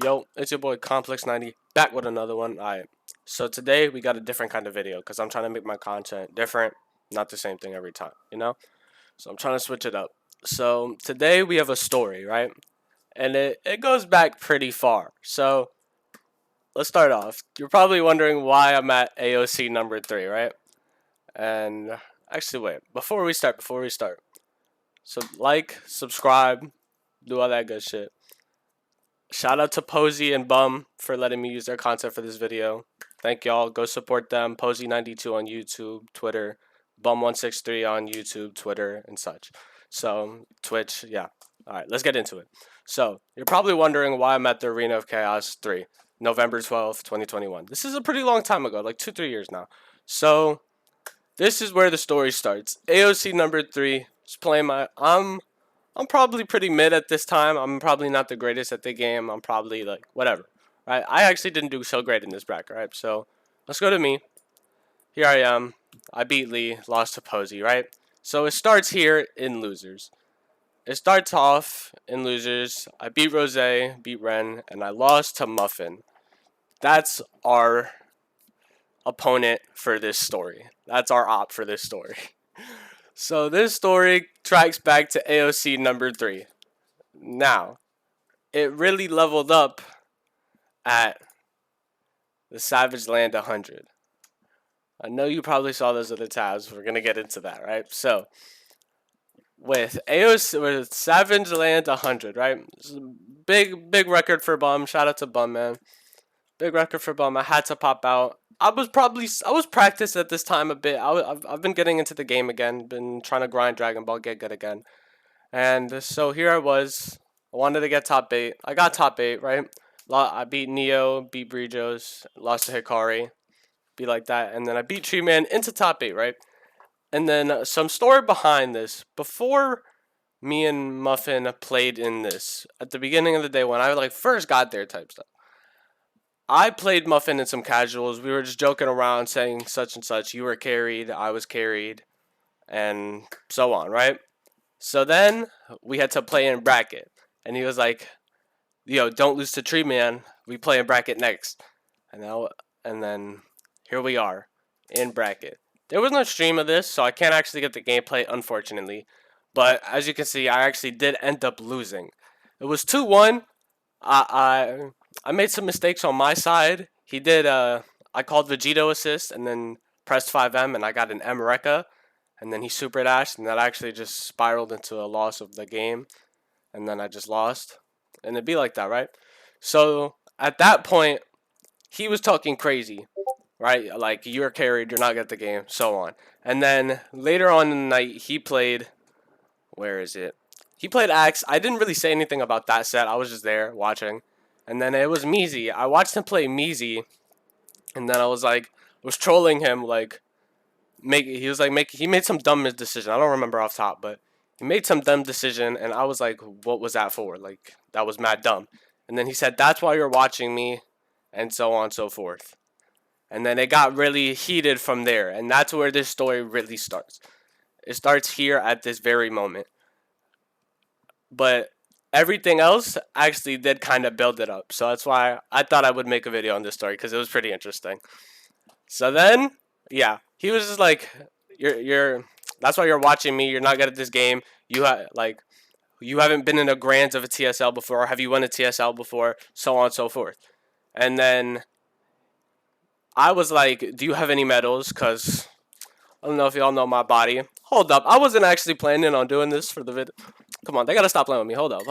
Yo, it's your boy Complex90 back with another one. Alright, so today we got a different kind of video because I'm trying to make my content different, not the same thing every time, you know? So I'm trying to switch it up. So today we have a story, right? And it goes back pretty far. So let's start off. You're probably wondering why I'm at AOC number 3, right? And actually, wait, before we start, so like, subscribe, do all that good shit. Shout out to Posey and Bum for letting me use their content for this video. Thank y'all. Go support them. Posey92 on YouTube, Twitter, Bum163 on YouTube, Twitter, and such. So, Twitch, yeah. Alright, let's get into it. So, you're probably wondering why I'm at the Arena of Chaos 3, November 12th, 2021. This is a pretty long time ago, like 2-3 years now. So, this is where the story starts. AOC number 3 is playing my... I'm probably pretty mid at this time. I'm probably not the greatest at the game. I'm probably like whatever. Right? I actually didn't do so great in this bracket, right? So let's go to me. Here I am. I beat Lee, lost to Posey, right? So it starts here in losers. It starts off in losers. I beat Rose, beat Ren, and I lost to Muffin. That's our opponent for this story. That's our op for this story. So this story tracks back to AOC number 3. Now, it really leveled up at the Savage Land 100. I know you probably saw those other tabs. We're going to get into that, right? So, with Savage Land 100, right? Big record for Bum. Shout out to Bum, man. Big record for Bum. I had to pop out. I was practiced at this time a bit. I've been getting into the game again. Been trying to grind Dragon Ball, get good again. And so here I was. I wanted to get top 8. I got top 8, right? I beat Neo, beat Brijos, lost to Hikari. Be like that. And then I beat Tree Man into top 8, right? And then some story behind this. Before me and Muffin played in this, at the beginning of the day when I first got there type stuff, I played Muffin in some casuals. We were just joking around saying such and such. You were carried, I was carried, and so on, right? So then we had to play in bracket. And he was like, yo, don't lose to Tree Man. We play in bracket next. And then here we are in bracket. There was no stream of this, so I can't actually get the gameplay, unfortunately. But as you can see, I actually did end up losing. It was 2-1. I made some mistakes on my side. He did, I called Vegito assist and then pressed 5M and I got an M Rekka. And then he super dashed and that actually just spiraled into a loss of the game. And then I just lost. And it'd be like that, right? So at that point, he was talking crazy, right? Like, you're carried, you're not get the game, so on. And then later on in the night, he played, where is it? He played Axe. I didn't really say anything about that set. I was just there watching. And then it was Meezy. I watched him play Meezy. And then I was trolling him, he made some dumb decision. I don't remember off top, but he made some dumb decision. And I was like, what was that for? Like, that was mad dumb. And then he said, that's why you're watching me. And so on and so forth. And then it got really heated from there. And that's where this story really starts. It starts here at this very moment. But everything else actually did kind of build it up. So that's why I thought I would make a video on this story because it was pretty interesting. So then, yeah, he was just like, that's why you're watching me. You're not good at this game. You haven't been in a grands of a TSL before. Have you won a TSL before? So on and so forth. And then I was like, do you have any medals? Because I don't know if y'all know my body. Hold up. I wasn't actually planning on doing this for the video. Come on, they gotta stop playing with me. Hold up.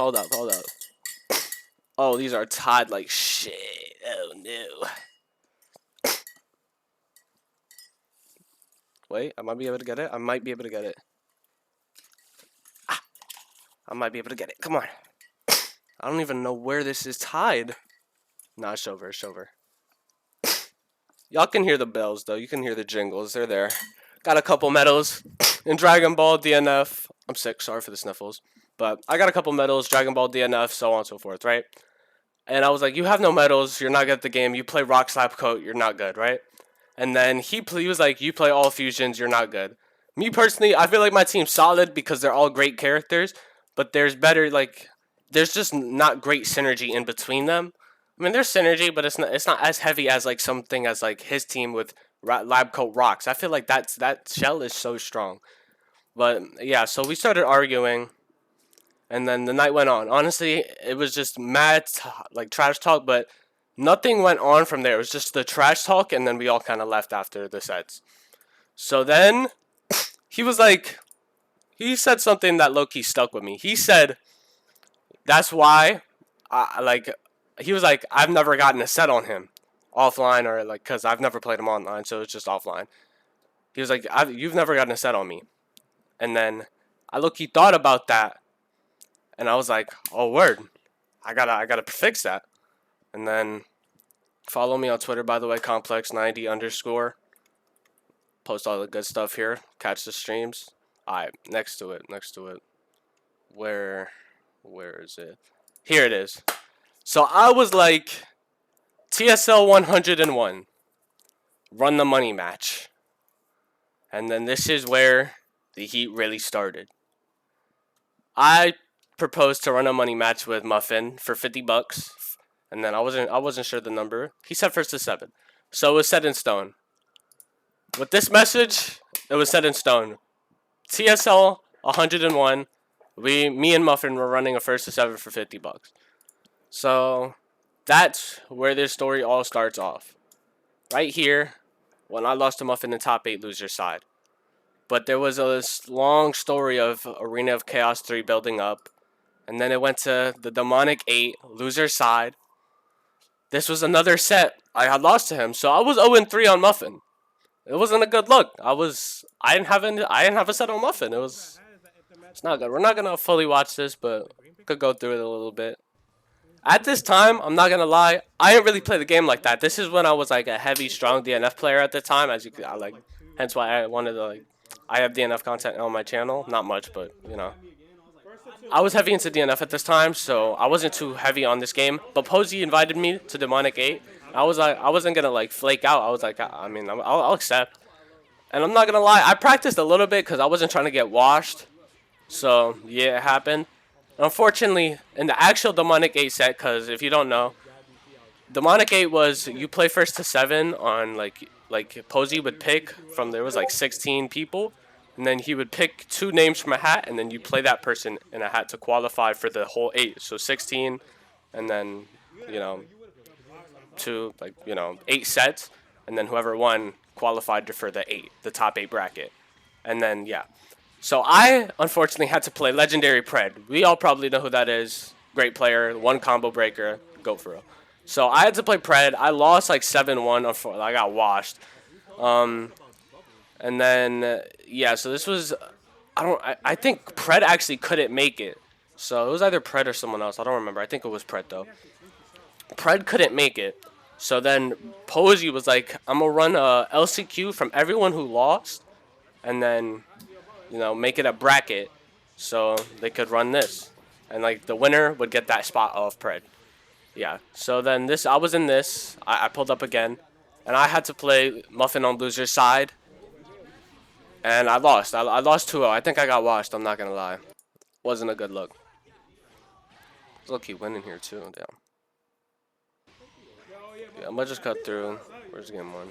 Oh, these are tied like shit. Oh, no. Wait, I might be able to get it. I might be able to get it. I might be able to get it. Come on. I don't even know where this is tied. Nah, it's over. Y'all can hear the bells, though. You can hear the jingles. They're there. Got a couple medals in Dragon Ball DNF. I'm sick. Sorry for the sniffles. But I got a couple medals, Dragon Ball DNF, so on and so forth, right? And I was like, you have no medals. You're not good at the game. You play Rock Slap Coat. You're not good, right? And then he was like, you play all fusions. You're not good. Me, personally, I feel like my team's solid because they're all great characters. But there's just not great synergy in between them. I mean, there's synergy, but it's not as heavy as like something as like his team with Lab Coat Rocks. I feel like that shell is so strong. But yeah, so we started arguing, and then the night went on. Honestly, it was just mad like trash talk, but nothing went on from there. It was just the trash talk, and then we all kind of left after the sets. So then he was like, he said something that low key stuck with me. He said, "That's why, like, he was like, I've never gotten a set on him, offline or like, cause I've never played him online, so it's just offline." He was like, "You've never gotten a set on me," and then I low key thought about that, and I was like, "Oh word, I gotta fix that." And then follow me on Twitter, by the way, complex90 underscore. Post all the good stuff here. Catch the streams. Alright, next to it. Where is it? Here it is. So I was like, TSL 101. Run the money match. And then this is where the heat really started. I proposed to run a money match with Muffin for $50. And then I wasn't sure the number. He said first to 7. So it was set in stone. With this message, it was set in stone. TSL 101. Me and Muffin were running a first to 7 for $50. So that's where this story all starts off. Right here, when I lost to Muffin in top 8 loser side. But there was a long story of Arena of Chaos 3 building up. And then it went to the Demonic 8 loser side. This was another set I had lost to him. So I was 0-3 on Muffin. It wasn't a good look. I didn't have a set on Muffin. It's not good. We're not gonna fully watch this, but we could go through it a little bit. At this time, I'm not gonna lie, I didn't really play the game like that. This is when I was like a heavy, strong DNF player at the time, as you could like. Hence why I wanted to like. I have DNF content on my channel, not much, but you know. I was heavy into DNF at this time, so I wasn't too heavy on this game. But Posey invited me to Demonic 8. I was like, I wasn't gonna like flake out. I was like, I mean, I'll accept. And I'm not gonna lie, I practiced a little bit because I wasn't trying to get washed. So yeah, it happened. Unfortunately, in the actual Demonic 8 set, because if you don't know, Demonic 8 was you play first to 7 on like Posey would pick from there was like 16 people, and then he would pick 2 names from a hat, and then you play that person in a hat to qualify for the whole 8. So 16, and then you know. 8 sets, and then whoever won qualified for the top 8 bracket. And then yeah. So I unfortunately had to play Legendary Pred. We all probably know who that is. Great player, one combo breaker, go for it. So I had to play Pred. I lost like 7-1. I got washed. And then yeah, so this was I think Pred actually couldn't make it. So it was either Pred or someone else. I don't remember. I think it was Pred though. Pred couldn't make it. So then Posey was like, I'm going to run a LCQ from everyone who lost, and then, you know, make it a bracket so they could run this. And, like, the winner would get that spot off Pred. Yeah. So then I was in this. I pulled up again, and I had to play Muffin on loser's side. And I lost. I lost 2-0. I think I got washed. I'm not going to lie. Wasn't a good look. Low-key winning here, too. Damn. Yeah, I'm gonna just cut through. Where's game 1?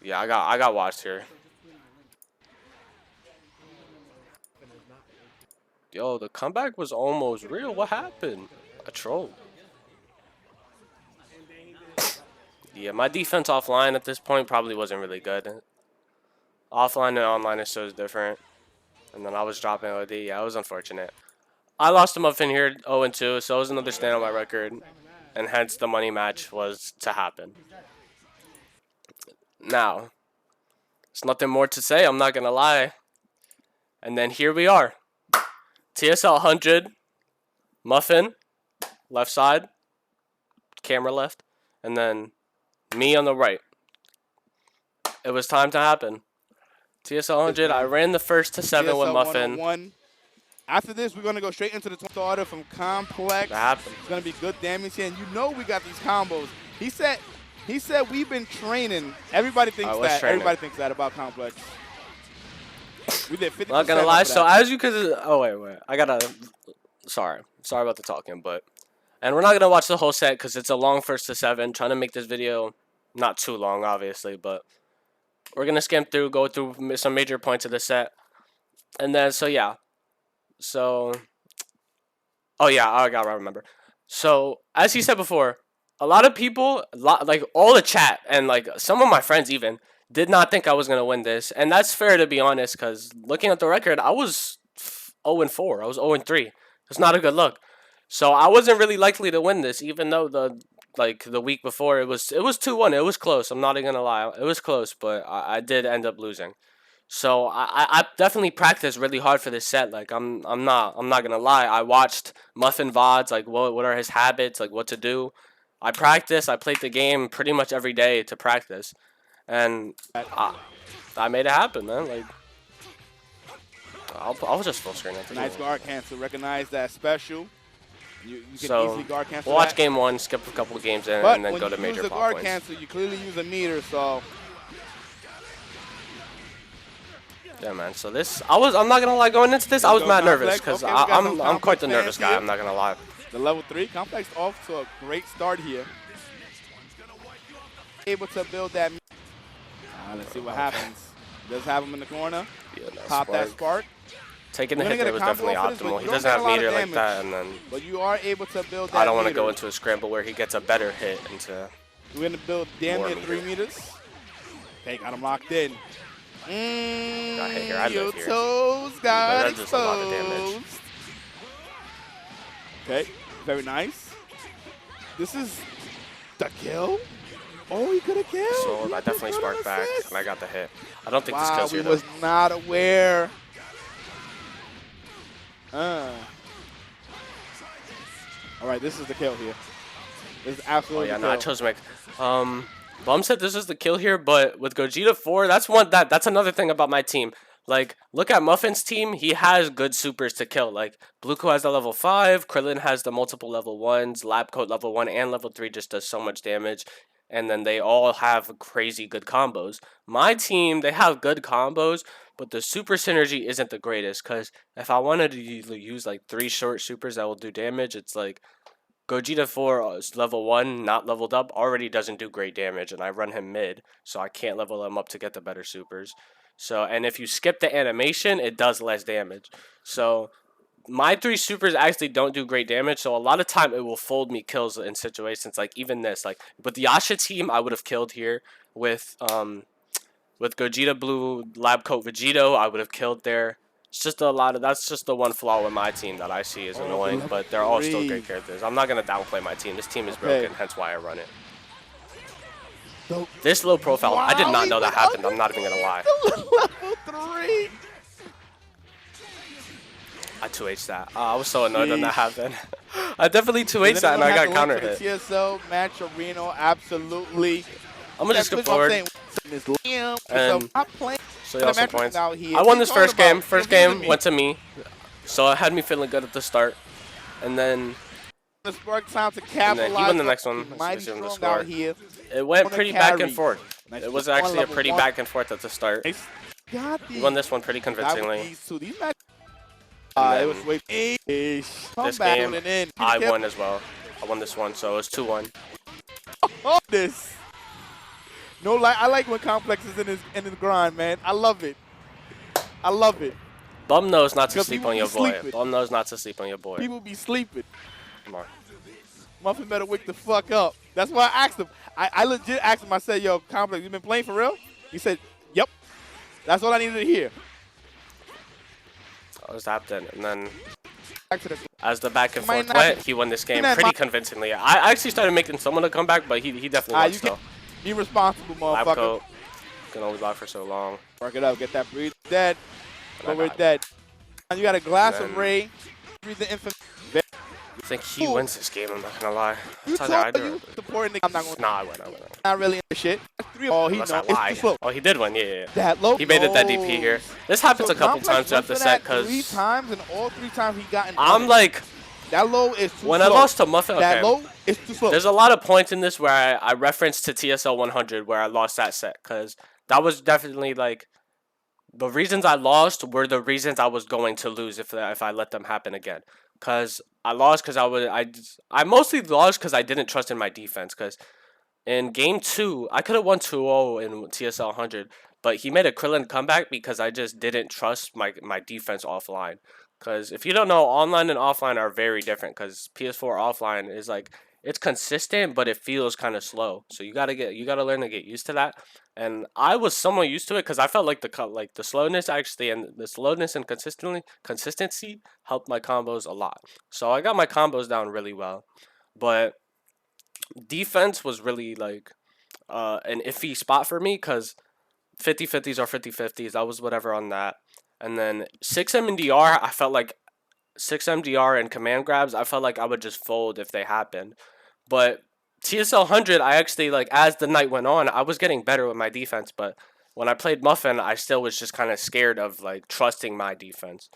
Yeah, I got watched here. Yo, the comeback was almost real. What happened? A troll. Yeah, my defense offline at this point probably wasn't really good. Offline and online is so different. And then I was dropping OD. Yeah, it was unfortunate. I lost him up in here 0-2, so it was another stand on my record. And hence the money match was to happen. Now, there's nothing more to say, I'm not going to lie. And then here we are. TSL 100, Muffin, left side, camera left, and then me on the right. It was time to happen. TSL 100, I ran the first to 7 with Muffin. After this, we're going to go straight into the starter from Complex. It's going to be good damage here. And you know we got these combos. He said we've been training. Everybody thinks that. Training. Everybody thinks that about Complex. We did 50%. Not going to lie. So as you could... Oh, wait. I got to... Sorry about the talking, but And we're not going to watch the whole set because it's a long first to 7. Trying to make this video not too long, obviously. But we're going to skim through, go through some major points of the set. And then, so yeah. So, oh yeah, I got to remember. So, as he said before, a lot of people, like all the chat and like some of my friends even, did not think I was going to win this. And that's fair, to be honest, because looking at the record, I was 0-4. I was 0-3. It's not a good look. So I wasn't really likely to win this, even though the week before it was 2-1. It was close. I'm not even gonna lie. It was close, but I did end up losing. So I definitely practiced really hard for this set. Like I'm not gonna lie. I watched Muffin VODs, like what are his habits, like what to do. I practiced. I played the game pretty much every day to practice, and I made it happen, man. Like I'll just full screen it. Nice guard cancel. Recognize that special. You can easily guard cancel. We'll watch game 1, skip a couple of games in, and then go to major pop points. But when you use the guard cancel, you clearly use a meter, so. Yeah, man. So this, I'm not gonna lie. Going into this, I was mad nervous because I'm quite the nervous guy. I'm not gonna lie. The level 3 complex off to a great start here. Able to build that. Let's see what happens. Does have him in the corner. Yeah, no Pop that spark. Taking the hit there was definitely optimal. He doesn't have meter like that, and then. But you are able to build that. I don't want to go into a scramble where he gets a better hit into. We're gonna build damn near 3 meters. Okay, got him locked in. Got hit here. I live here. Toes got that's just a lot of damage. Okay, very nice. This is the kill. Oh, he could have killed. So I definitely sparked back, and I got the hit. I don't think this kills here, though. I was not aware. All right, this is the kill here. This is absolutely the kill. No, I chose Mick. Bum said this is the kill here, but with Gogeta 4, that's another thing about my team. Like, look at Muffin's team. He has good supers to kill. Like, Blueco has the level 5. Krillin has the multiple level 1s. Labcoat level 1 and level 3 just does so much damage. And then they all have crazy good combos. My team, they have good combos, but the super synergy isn't the greatest. Because if I wanted to use like 3 short supers that will do damage, it's like Gogeta 4 is level 1, not leveled up, already doesn't do great damage. And I run him mid, so I can't level him up to get the better supers. So, and if you skip the animation, it does less damage. So my 3 supers actually don't do great damage, so a lot of time it will fold me kills in situations like even this. Like with the Yasha team, I would have killed here. With Gogeta Blue, Labcoat Vegito, I would have killed there. It's just a lot of that's just the one flaw with my team that I see is annoying, but they're all still great characters. I'm not gonna downplay my team. This team is broken, hence why I run it. This low profile, I did not know that happened. I'm not even gonna lie. Level 3. I 2H that. I was so annoyed when that happened. I definitely 2H that and I got counter hit. TSL match Reno, absolutely. I'm gonna just skip forward. And so y'all some points. I won this first game. First game went to me, so it had me feeling good at the start, and then. The spark time to capitalize. He won the next one. It went pretty back and forth. It was actually a pretty back and forth at the start. He won this one pretty convincingly. This game, I won as well. I won this one, so it was 2-1. Oh, this. No, I like when Complex is in his grind, man. I love it. I love it. Bum knows not to sleep on your boy. Bum knows not to sleep on your boy. People be sleeping. Come on. Muffin better wake the fuck up. That's why I asked him. I legit asked him. I said, yo, Complex, you been playing for real? He said, yep. That's all I needed to hear. I was tapped in, and then as the back and forth went, he won this game pretty convincingly. I actually started making someone to come back, but he definitely won still. Be responsible, motherfucker. Labcoat can only block for so long. Work it up. Get that breathe. Dead. But we're dead. And you got a glass of Ray. Breathe the infant. I think he wins this game, I'm not gonna lie. You told you supporting the I'm not gonna I win. Not really into shit. Oh, he knows. Oh, he did win, yeah. That low. He made it that DP here. This happens a couple times throughout the set, because 3 times, and all 3 times he got in. I'm like, that low is too slow. When I lost to Muffin, that low is too slow. There's a lot of points in this where I referenced to TSL 100 where I lost that set, because that was definitely like the reasons I lost were the reasons I was going to lose if I let them happen again. because I lost because I mostly lost because I didn't trust in my defense. Because in game 2, I could have won 2-0 in TSL 100, but he made a Krillin comeback because I just didn't trust my defense offline. Because if you don't know, online and offline are very different. Because PS4 offline is like, it's consistent, but it feels kind of slow. So you gotta learn to get used to that. And I was somewhat used to it because I felt like the slowness actually, and the slowness and consistency helped my combos a lot. So I got my combos down really well, but defense was really like an iffy spot for me because 50-50s or 50-50s. I was whatever on that. And then 6M and DR, I felt like 6M DR and command grabs, I felt like I would just fold if they happened. But TSL 100, I actually, like, as the night went on, I was getting better with my defense. But when I played Muffin, I still was just kind of scared of, like, trusting my defense.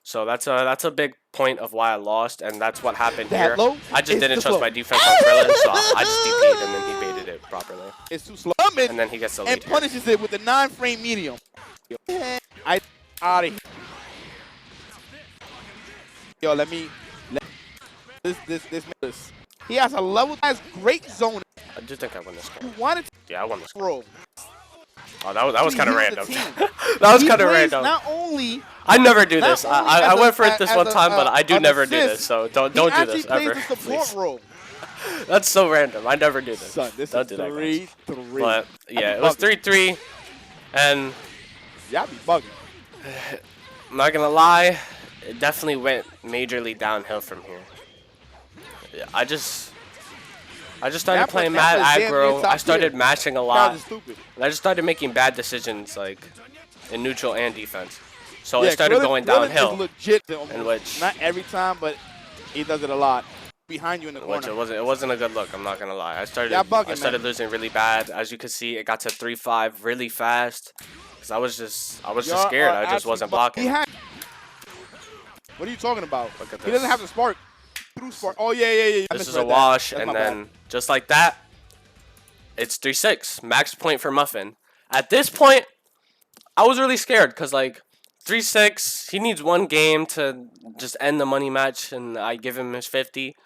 So that's a big point of why I lost, and that's what happened here. I just didn't trust my defense on Krillin, so I just DP'd, and then he baited it properly. It's too slow. And then he gets the lead and punishes it with the 9-frame medium. Out of here. Yo, let this. He has a level that has great zone. I do think I won this game. Yeah, I won this game. Bro. Oh, that was kind of random. That was kind of random. Not only I never do this. I went for it this one time, but I do never do this. So don't do this ever. Please. That's so random. I never do this. Son, this don't is do 3-3. But yeah, it was 3-3, and yeah, I be bugging. I'm not gonna lie, it definitely went majorly downhill from here. I just started playing mad aggro. I started mashing a lot. And I just started making bad decisions, like in neutral and defense. So it started going downhill. Legit, in which not every time, but he does it a lot. Behind you in the corner. It wasn't a good look. I'm not gonna lie. I started losing really bad. As you can see, it got to 3-5 really fast. Cause I was just scared. I just wasn't blocking. What are you talking about? Look at this. He doesn't have the spark. Through spark. Oh yeah. This is a wash, and then just like that, it's 3-6. Max point for Muffin. At this point, I was really scared because like 3-6, he needs one game to just end the money match, and I give him his 50.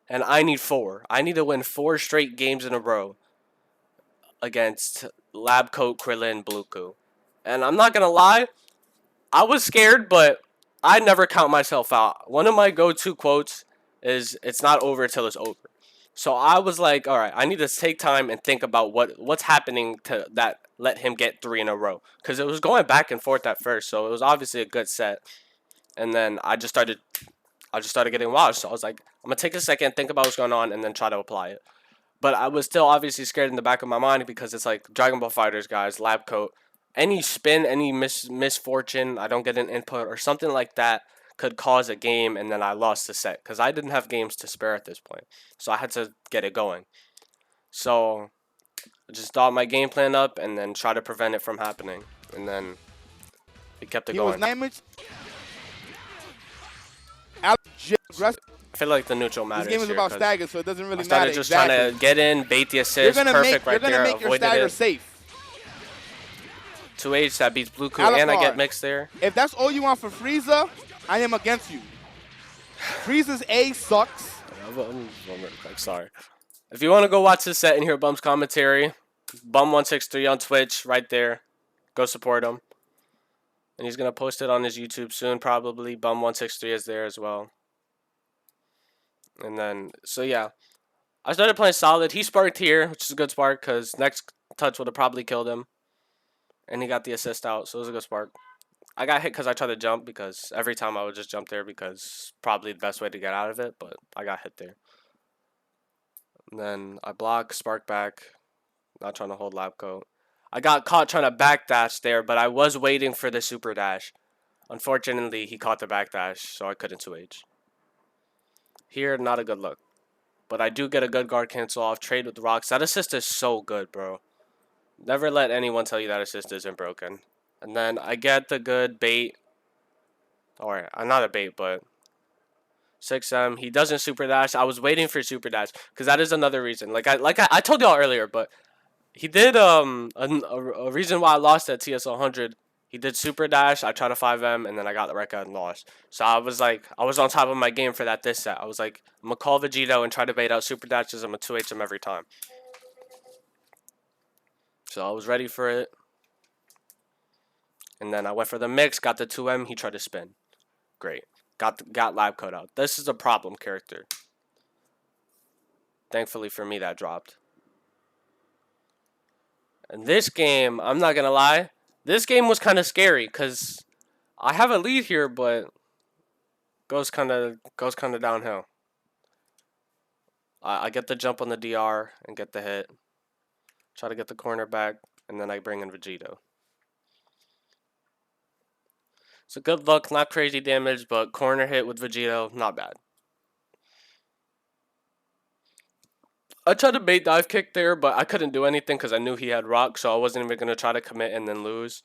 And I need 4. I need to win 4 straight games in a row against Lab Coat, Krillin, Bluku. And I'm not going to lie, I was scared, but I never count myself out. One of my go-to quotes is, it's not over till it's over. So I was like, all right, I need to take time and think about what's happening to that let him get 3 in a row. Because it was going back and forth at first, so it was obviously a good set. And then I just started getting washed. So I was like, I'm going to take a second, think about what's going on, and then try to apply it. But I was still obviously scared in the back of my mind because it's like Dragon Ball FighterZ, guys, Lab Coat. Any spin, any misfortune, I don't get an input or something like that could cause a game, and then I lost the set because I didn't have games to spare at this point. So I had to get it going. So I just thought my game plan up and then try to prevent it from happening. And then we kept it going. I feel like the neutral matters. This game is about stagger, so it doesn't really matter. I started just trying to get in, bait the assist, perfect right there, avoided it. You're going to make your stagger safe. 2H, that beats Bluku, and I get mixed there. If that's all you want for Frieza, I am against you. Frieza's A sucks. I'm sorry. If you want to go watch this set and hear Bum's commentary, Bum163 on Twitch, right there. Go support him. And he's going to post it on his YouTube soon, probably. Bum163 is there as well. And then, so yeah. I started playing solid. He sparked here, which is a good spark, because next touch would have probably killed him. And he got the assist out, so it was a good spark. I got hit because I tried to jump, because every time I would just jump there because probably the best way to get out of it, but I got hit there. And then I block, spark back, not trying to hold lab coat. I got caught trying to backdash there, but I was waiting for the super dash. Unfortunately, he caught the backdash, so I couldn't 2H. Here, not a good look. But I do get a good guard cancel off, trade with the rocks. That assist is so good, bro. Never let anyone tell you that assist isn't broken. And then I get the good bait. Or, not a bait, but 6M. He doesn't super dash. I was waiting for super dash, because that is another reason. Like I told y'all earlier, but he did a reason why I lost at TSL 100 He did super dash. I tried to 5M, and then I got the Rekka and lost. So I was on top of my game for that this set. I was like, I'm going to call Vegito and try to bait out super dashes. I'm going to 2H him every time. So I was ready for it. And then I went for the mix, got the 2M. He tried to spin. Great. Got lab code out. This is a problem character. Thankfully for me, that dropped. And this game, I'm not going to lie. This game was kind of scary because I have a lead here, but goes kind of downhill. I get the jump on the DR and get the hit. Try to get the corner back, and then I bring in Vegito. So good luck, not crazy damage, but corner hit with Vegito, not bad. I tried to bait dive kick there, but I couldn't do anything because I knew he had rock, so I wasn't even going to try to commit and then lose.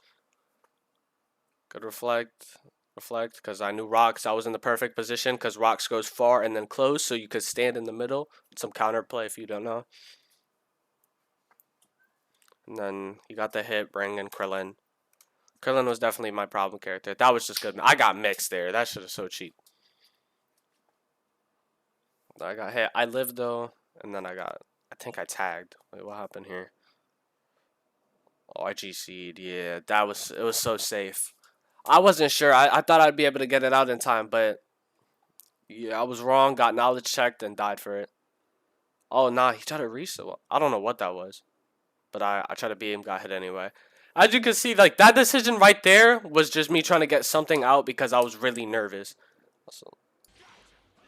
Good reflect, because I knew rocks. I was in the perfect position because rocks goes far and then close, so you could stand in the middle. Some counter play if you don't know. And then you got the hit, bring in Krillin. Krillin was definitely my problem character. That was just good. I got mixed there. That shit is so cheap. I got hit. I lived though, and then I think I tagged. Wait, what happened here? Oh, I GC'd. Yeah, it was so safe. I wasn't sure. I thought I'd be able to get it out in time, but yeah, I was wrong. Got knowledge checked and died for it. Oh, nah, he tried to reset. I don't know what that was, but I tried to beat him, got hit anyway. As you can see, like, that decision right there was just me trying to get something out because I was really nervous.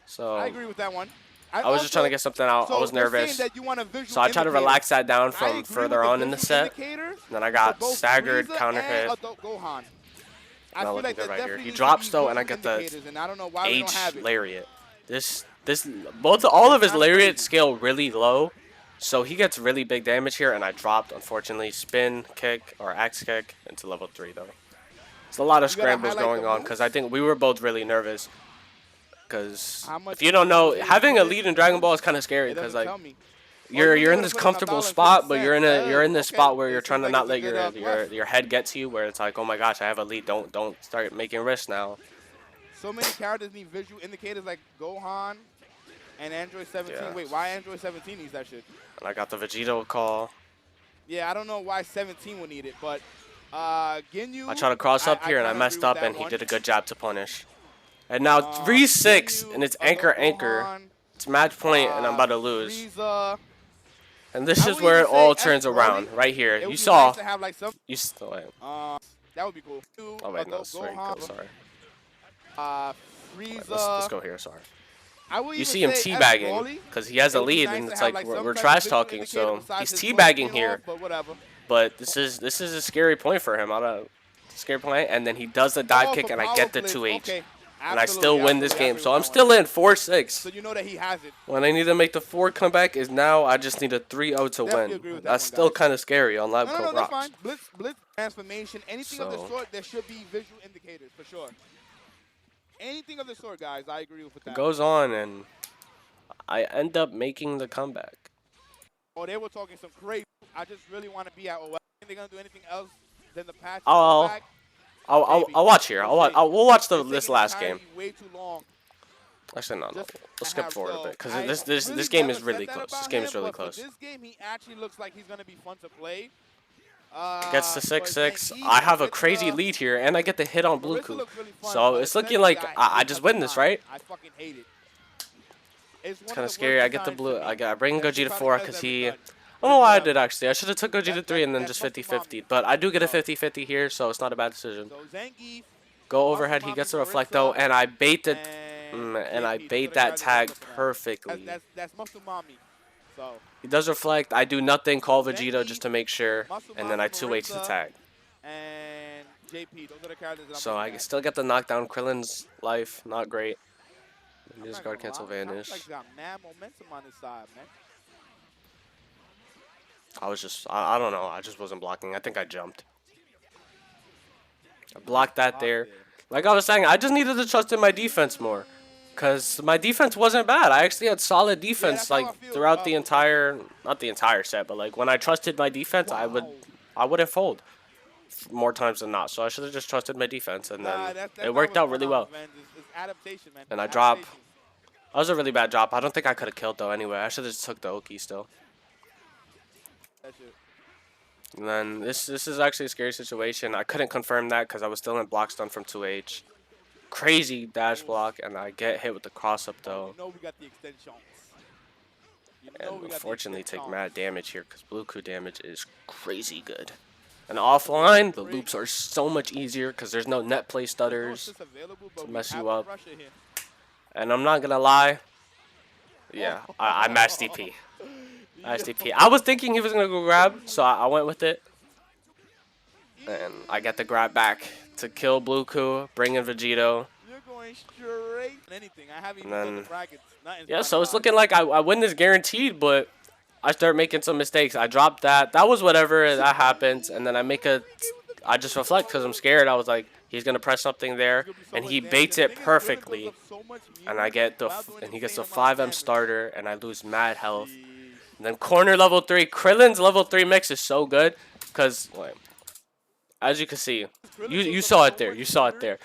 So I agree with that one. I was just trying to get something out. I was nervous. So I tried to relax that down from further on in the set. And then I got staggered, counter hit. Now look at right here. He drops though, and I get the H lariat. All of his lariats scale really low. So he gets really big damage here, and I dropped, unfortunately, spin, kick, or axe kick into level 3, though. There's a lot of scrambles going on, because I think we were both really nervous. Because if you don't know, having a lead in Dragon Ball is kind of scary, because like you're in this comfortable spot, but you're in this spot where you're trying to not let your head get to you, where it's like, oh my gosh, I have a lead, don't start making risks now. So many characters need visual indicators like Gohan and Android 17. Yeah. Wait, why Android 17 needs that shit? And I got the Vegito call. Yeah, I don't know why 17 would need it, but Ginyu... I tried to cross up here, and I messed up, and he did a good job to punish. And now 3-6, and it's anchor. It's match point, and I'm about to lose. Frieza, and this is where it all turns around, right here. You saw... Nice like you still wait. That would be cool. Oh, wait, no, sorry. Frieza... Let's go here, sorry. You see him teabagging because he has a lead, and it's like we're trash talking, so he's teabagging here. But this is a scary point for him. Scary point, and then he does the dive kick, and I get the 2H, and I still win this game. So I'm still in 4-6. So you know that he has it. When I need to make the 4 comeback is now. I just need a 3-0 to win. That's still kind of scary on Lab Coat Rocks. That's fine. Blitz transformation, anything of the sort, there should be visual indicators for sure. Anything of the sort, guys, I agree with that. It goes on, and I end up making the comeback. Oh, they were talking some crazy. I just really want to be at OL. Think they're gonna do anything else than the patch? I'll watch here. We'll watch this last game. Way too long. Actually, no. Let's skip forward a bit because this game is really close. This game is really close. This game, he actually looks like he's gonna be fun to play. Gets to 6-6. I have a crazy lead here, and I get the hit on Bluku. Really so it's looking like I just win this, right? I fucking hate it. It's kind of scary. I get the blue. I bring Gogeta 4 because he... I don't know why I did, actually. I should have took Gogeta 3 and then just 50-50. But I do get a 50-50 here, so it's not a bad decision. Go overhead. He gets the Reflecto, and I bait the... and I bait that tag perfectly. That's Muscle Mommy. So he does reflect. I do nothing. Call Vegito just to make sure, and then I 2H the tag. And JP, those are the characters that so I still get the knockdown. Krillin's life not great. His guard cancel vanish. Like got mad momentum on his side, man. I was just I don't know. I just wasn't blocking. I think I jumped. I blocked that there. Like I was saying, I just needed to trust in my defense more. Because my defense wasn't bad. I actually had solid defense like throughout the entire, not the entire set, but like when I trusted my defense, I wouldn't fold. more times than not. So I should have just trusted my defense, and then it worked out really well. It's adaptation, man. And I drop. That was a really bad drop. I don't think I could have killed though. Anyway, I should have just took the Oki still. And then this is actually a scary situation. I couldn't confirm that because I was still in block stun from 2H. Crazy dash block, and I get hit with the cross up though. And unfortunately take mad damage here because Blue Coup damage is crazy good. And offline, the loops are so much easier because there's no net play stutters to mess you up. And I'm not gonna lie, yeah, I matched DP. I was thinking he was gonna go grab, so I went with it. And I get the grab back to kill Blue Coup, bring in Vegito. You're going straight anything. I haven't even the brackets. Yeah, so it's looking like I win this guaranteed, but I start making some mistakes. I dropped that. That was whatever, that happens. And then I just reflect because I'm scared. I was like, he's going to press something there. And he baits it perfectly. And he gets the 5M starter, and I lose mad health. And then corner level 3. Krillin's level 3 mix is so good because, as you can see, you saw it there. You saw it there.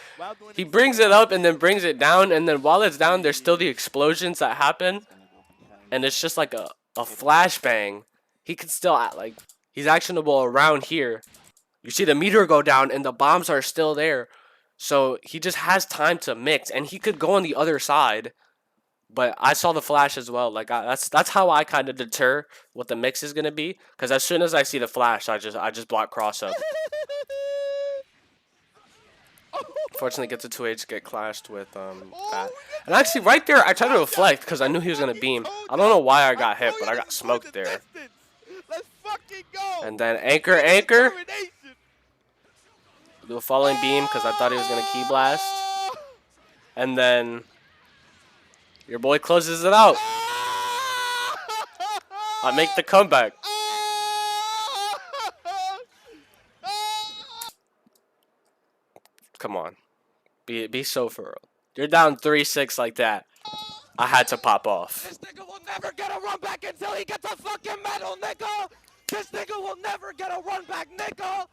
He brings it up and then brings it down. And then while it's down, there's still the explosions that happen. And it's just like a flashbang. He could still, like, he's actionable around here. You see the meter go down and the bombs are still there. So he just has time to mix. And he could go on the other side. But I saw the flash as well. Like, that's how I kind of deter what the mix is going to be. Because as soon as I see the flash, I just block cross up. Fortunately, gets a 2H, get clashed with that. And actually, right there, I tried to reflect because I knew he was going to beam. I don't know why I got hit, but I got smoked there. And then anchor. Do a falling beam because I thought he was going to key blast. And then your boy closes it out. I make the comeback. Come on. Be so for real. You're down 3-6 like that. I had to pop off. This nigga will never get a run back until he gets a fucking medal, nigga! This nigga will never get a run back, nigga!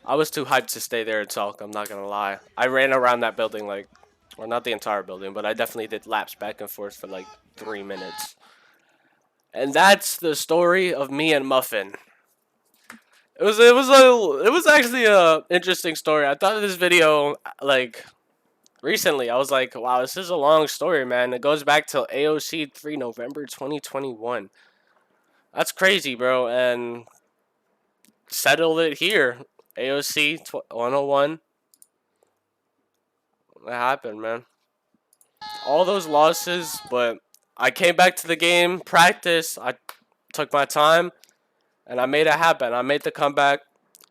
I was too hyped to stay there and talk, I'm not gonna lie. I ran around that building like, well, not the entire building, but I definitely did laps back and forth for like 3 minutes. And that's the story of me and Muffin. It was actually a interesting story. I thought of this video like recently. I was like, wow, this is a long story, man. It goes back to AOC 3 November 2021. That's crazy, bro. And settled it here. AOC 101. What happened, man? All those losses, but I came back to the game, practice. I took my time. And I made it happen. I made the comeback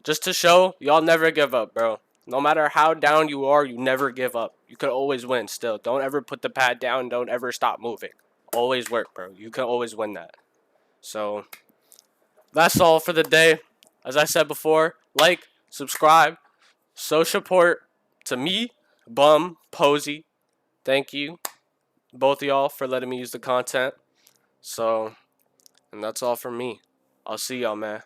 just to show y'all never give up, bro. No matter how down you are, you never give up. You can always win still. Don't ever put the pad down. Don't ever stop moving. Always work, bro. You can always win that. So, that's all for the day. As I said before, like, subscribe, show support to me, Bum, Posey. Thank you, both of y'all, for letting me use the content. So, and that's all from me. I'll see y'all, man.